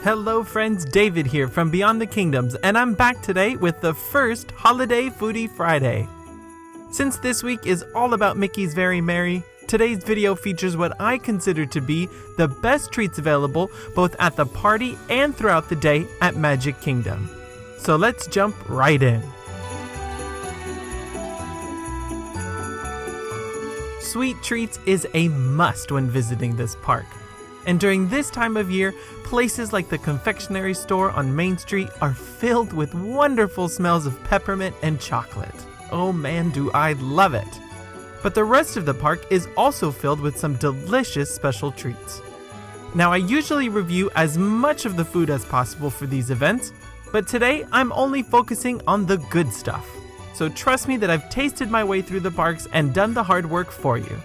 Hello friends, David here from Beyond the Kingdoms, and I'm back today with the first Holiday Foodie Friday. Since this week is all about Mickey's Very Merry, today's video features what I consider to be the best treats available both at the party and throughout the day at Magic Kingdom. So let's jump right in. Sweet treats is a must when visiting this park. And during this time of year, places like the confectionery store on Main Street are filled with wonderful smells of peppermint and chocolate. Oh man, do I love it! But the rest of the park is also filled with some delicious special treats. Now I usually review as much of the food as possible for these events, but today I'm only focusing on the good stuff. So trust me that I've tasted my way through the parks and done the hard work for you.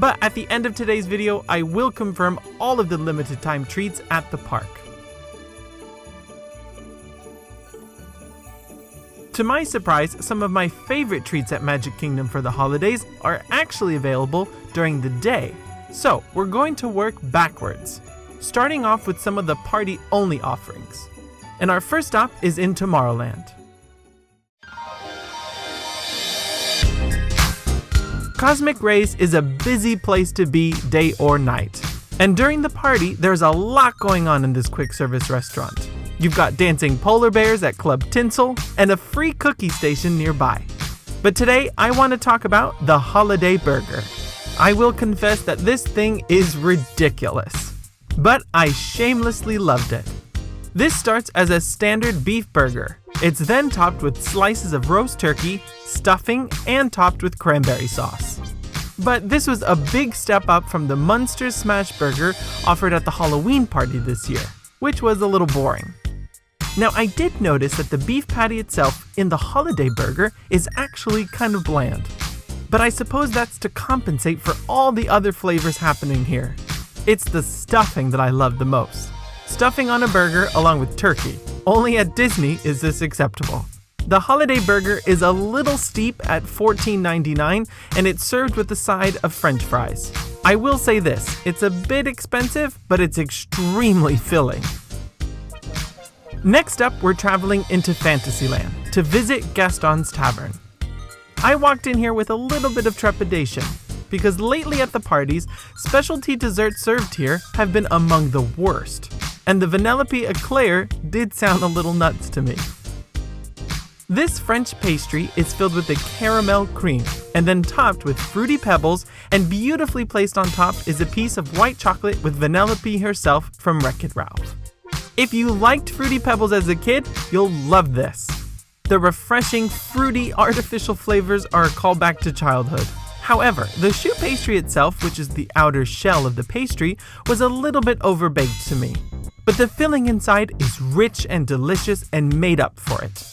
But at the end of today's video, I will confirm all of the limited time treats at the park. To my surprise, some of my favorite treats at Magic Kingdom for the holidays are actually available during the day. So we're going to work backwards, starting off with some of the party-only offerings. And our first stop is in Tomorrowland. Cosmic Rays is a busy place to be day or night. And during the party, there's a lot going on in this quick service restaurant. You've got dancing polar bears at Club Tinsel and a free cookie station nearby. But today, I want to talk about the Holiday Burger. I will confess that this thing is ridiculous, but I shamelessly loved it. This starts as a standard beef burger. It's then topped with slices of roast turkey, stuffing, and topped with cranberry sauce. But this was a big step up from the MUNSTER Smash Burger offered at the Halloween party this year, which was a little boring. Now I did notice that the beef patty itself in the Holiday Burger is actually kind of bland. But I suppose that's to compensate for all the other flavors happening here. It's the stuffing that I love the most. Stuffing on a burger along with turkey. Only at Disney is this acceptable. The Holiday Burger is a little steep at $14.99 and it's served with a side of French fries. I will say this, it's a bit expensive, but it's extremely filling. Next up, we're traveling into Fantasyland to visit Gaston's Tavern. I walked in here with a little bit of trepidation because lately at the parties, specialty desserts served here have been among the worst. And the Vanellope Èclair did sound a little nuts to me. This French pastry is filled with a caramel cream and then topped with fruity pebbles, and beautifully placed on top is a piece of white chocolate with Vanellope herself from Wreck-It Ralph. If you liked Fruity Pebbles as a kid, you'll love this. The refreshing, fruity, artificial flavors are a callback to childhood. However, the choux pastry itself, which is the outer shell of the pastry, was a little bit overbaked to me. But the filling inside is rich and delicious and made up for it.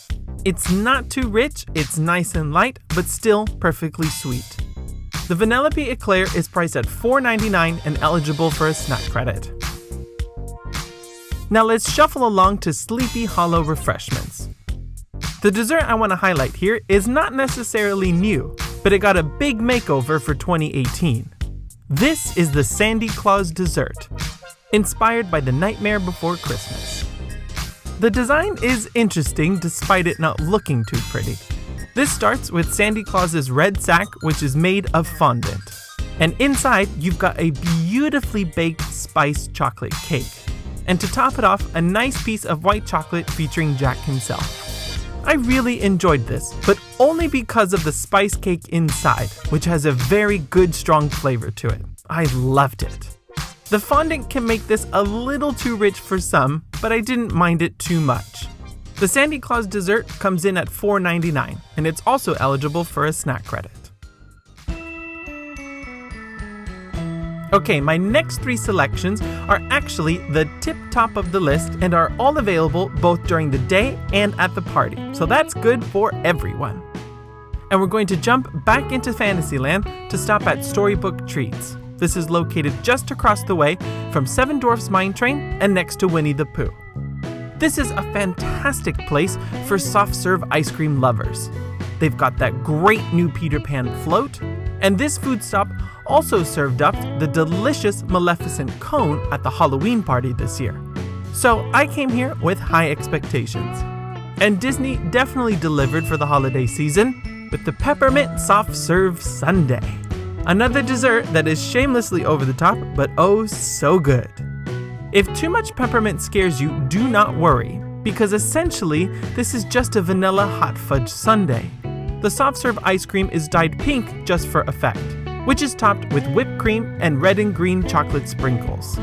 It's not too rich, it's nice and light, but still perfectly sweet. The Vanellope Èclair is priced at $4.99 and eligible for a SNAC credit. Now let's shuffle along to Sleepy Hollow Refreshments. The dessert I want to highlight here is not necessarily new, but it got a big makeover for 2018. This is the Sandy Claus dessert, inspired by The Nightmare Before Christmas. The design is interesting despite it not looking too pretty. This starts with Sandy Claus's red sack, which is made of fondant. And inside, you've got a beautifully baked spiced chocolate cake. And to top it off, a nice piece of white chocolate featuring Jack himself. I really enjoyed this, but only because of the spice cake inside, which has a very good strong flavor to it. I loved it. The fondant can make this a little too rich for some, but I didn't mind it too much. The Sandy Claus dessert comes in at $4.99, and it's also eligible for a SNAC credit. Okay, my next three selections are actually the tip top of the list and are all available both during the day and at the party, so that's good for everyone. And we're going to jump back into Fantasyland to stop at Storybook Treats. This is located just across the way from Seven Dwarfs Mine Train and next to Winnie the Pooh. This is a fantastic place for soft serve ice cream lovers. They've got that great new Peter Pan float, and this food stop also served up the delicious Maleficent cone at the Halloween party this year. So I came here with high expectations. And Disney definitely delivered for the holiday season with the Peppermint Soft Serve Sundae. Another dessert that is shamelessly over the top, but oh so good. If too much peppermint scares you, do not worry, because essentially this is just a vanilla hot fudge sundae. The soft serve ice cream is dyed pink just for effect, which is topped with whipped cream and red and green chocolate sprinkles.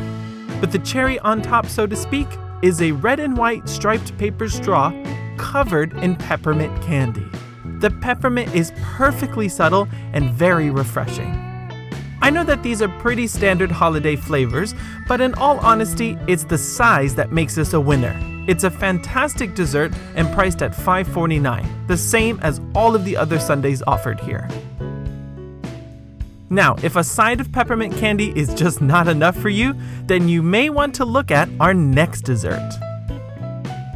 But the cherry on top, so to speak, is a red and white striped paper straw covered in peppermint candy. The peppermint is perfectly subtle and very refreshing. I know that these are pretty standard holiday flavors, but in all honesty, it's the size that makes this a winner. It's a fantastic dessert and priced at $5.49, the same as all of the other sundaes offered here. Now, if a side of peppermint candy is just not enough for you, then you may want to look at our next dessert.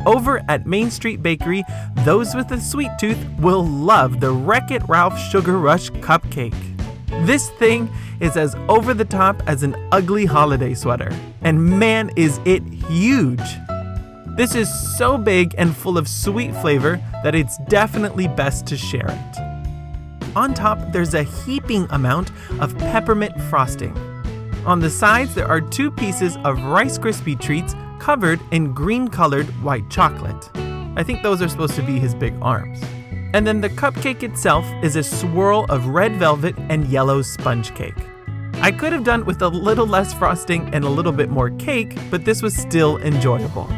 Over at Main Street Bakery, those with a sweet tooth will love the Wreck-It Ralph Sugar Rush Cupcake. This thing is as over the top as an ugly holiday sweater, and man is it huge! This is so big and full of sweet flavor that it's definitely best to share it. On top, there's a heaping amount of peppermint frosting. On the sides, there are 2 pieces of Rice Krispie treats covered in green-colored white chocolate. I think those are supposed to be his big arms. And then the cupcake itself is a swirl of red velvet and yellow sponge cake. I could have done with a little less frosting and a little bit more cake, but this was still enjoyable.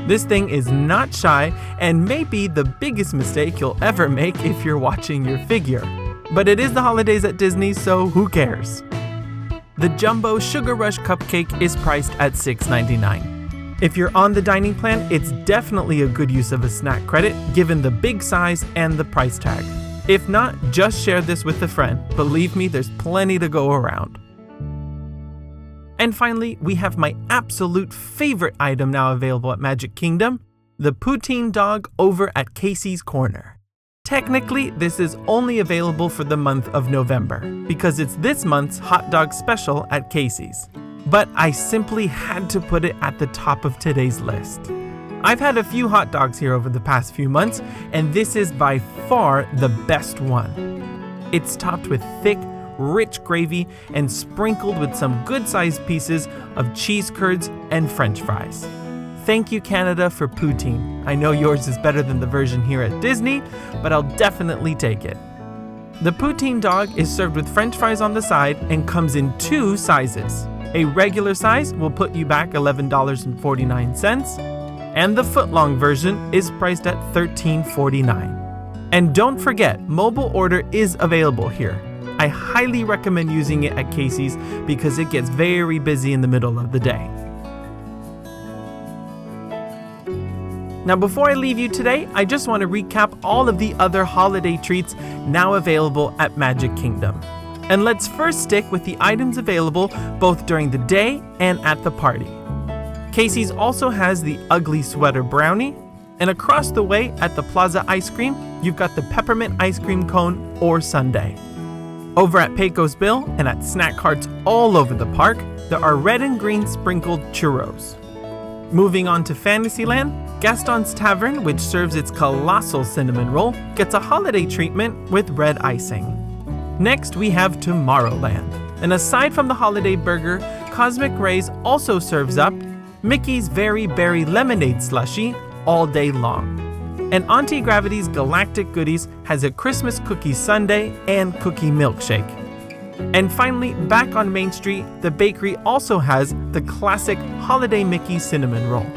This thing is not shy and may be the biggest mistake you'll ever make if you're watching your figure. But it is the holidays at Disney, so who cares? The Jumbo Sugar Rush Cupcake is priced at $6.99. If you're on the dining plan, it's definitely a good use of a snack credit given the big size and the price tag. If not, just share this with a friend. Believe me, there's plenty to go around. And finally, we have my absolute favorite item now available at Magic Kingdom, the Poutine dog over at Casey's Corner. Technically, this is only available for the month of November because it's this month's hot dog special at Casey's. But I simply had to put it at the top of today's list. I've had a few hot dogs here over the past few months, and this is by far the best one. It's topped with thick, rich gravy and sprinkled with some good-sized pieces of cheese curds and French fries. Thank you, Canada, for poutine. I know yours is better than the version here at Disney, but I'll definitely take it. The poutine dog is served with French fries on the side and comes in 2 sizes. A regular size will put you back $11.49, and the foot-long version is priced at $13.49. And don't forget, mobile order is available here. I highly recommend using it at Casey's because it gets very busy in the middle of the day. Now, before I leave you today, I just want to recap all of the other holiday treats now available at Magic Kingdom. And let's first stick with the items available both during the day and at the party. Casey's also has the Ugly Sweater Brownie, and across the way at the Plaza Ice Cream, you've got the Peppermint Ice Cream Cone or Sundae. Over at Pecos Bill and at snack carts all over the park, there are red and green sprinkled churros. Moving on to Fantasyland, Gaston's Tavern, which serves its colossal cinnamon roll, gets a holiday treatment with red icing. Next, we have Tomorrowland. And aside from the holiday burger, Cosmic Rays also serves up Mickey's Very Berry Lemonade Slushie all day long. And Auntie Gravity's Galactic Goodies has a Christmas cookie sundae and cookie milkshake. And finally, back on Main Street, the bakery also has the classic Holiday Mickey Cinnamon Roll.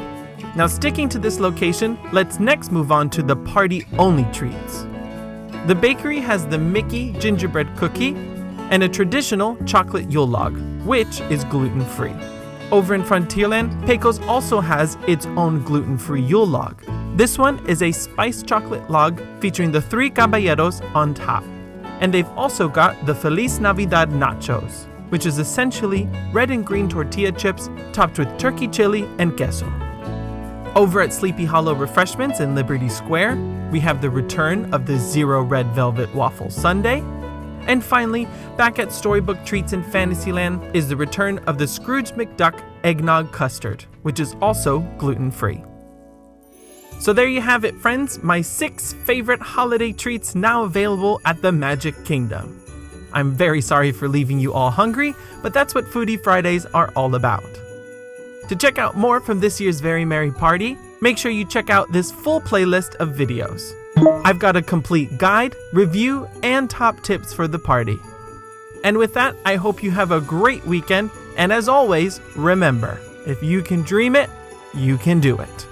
Now, sticking to this location, let's next move on to the party-only treats. The bakery has the Mickey gingerbread cookie and a traditional chocolate Yule log, which is gluten-free. Over in Frontierland, Pecos also has its own gluten-free Yule log. This one is a spiced chocolate log featuring the 3 caballeros on top. And they've also got the Feliz Navidad nachos, which is essentially red and green tortilla chips topped with turkey chili and queso. Over at Sleepy Hollow Refreshments in Liberty Square, we have the return of the Zero Red Velvet Waffle Sundae. And finally, back at Storybook Treats in Fantasyland is the return of the Scrooge McDuck eggnog custard, which is also gluten-free. So there you have it, friends, my 6 favorite holiday treats now available at the Magic Kingdom. I'm very sorry for leaving you all hungry, but that's what Foodie Fridays are all about. To check out more from this year's Very Merry Party, make sure you check out this full playlist of videos. I've got a complete guide, review, and top tips for the party. And with that, I hope you have a great weekend, and as always, remember, if you can dream it, you can do it.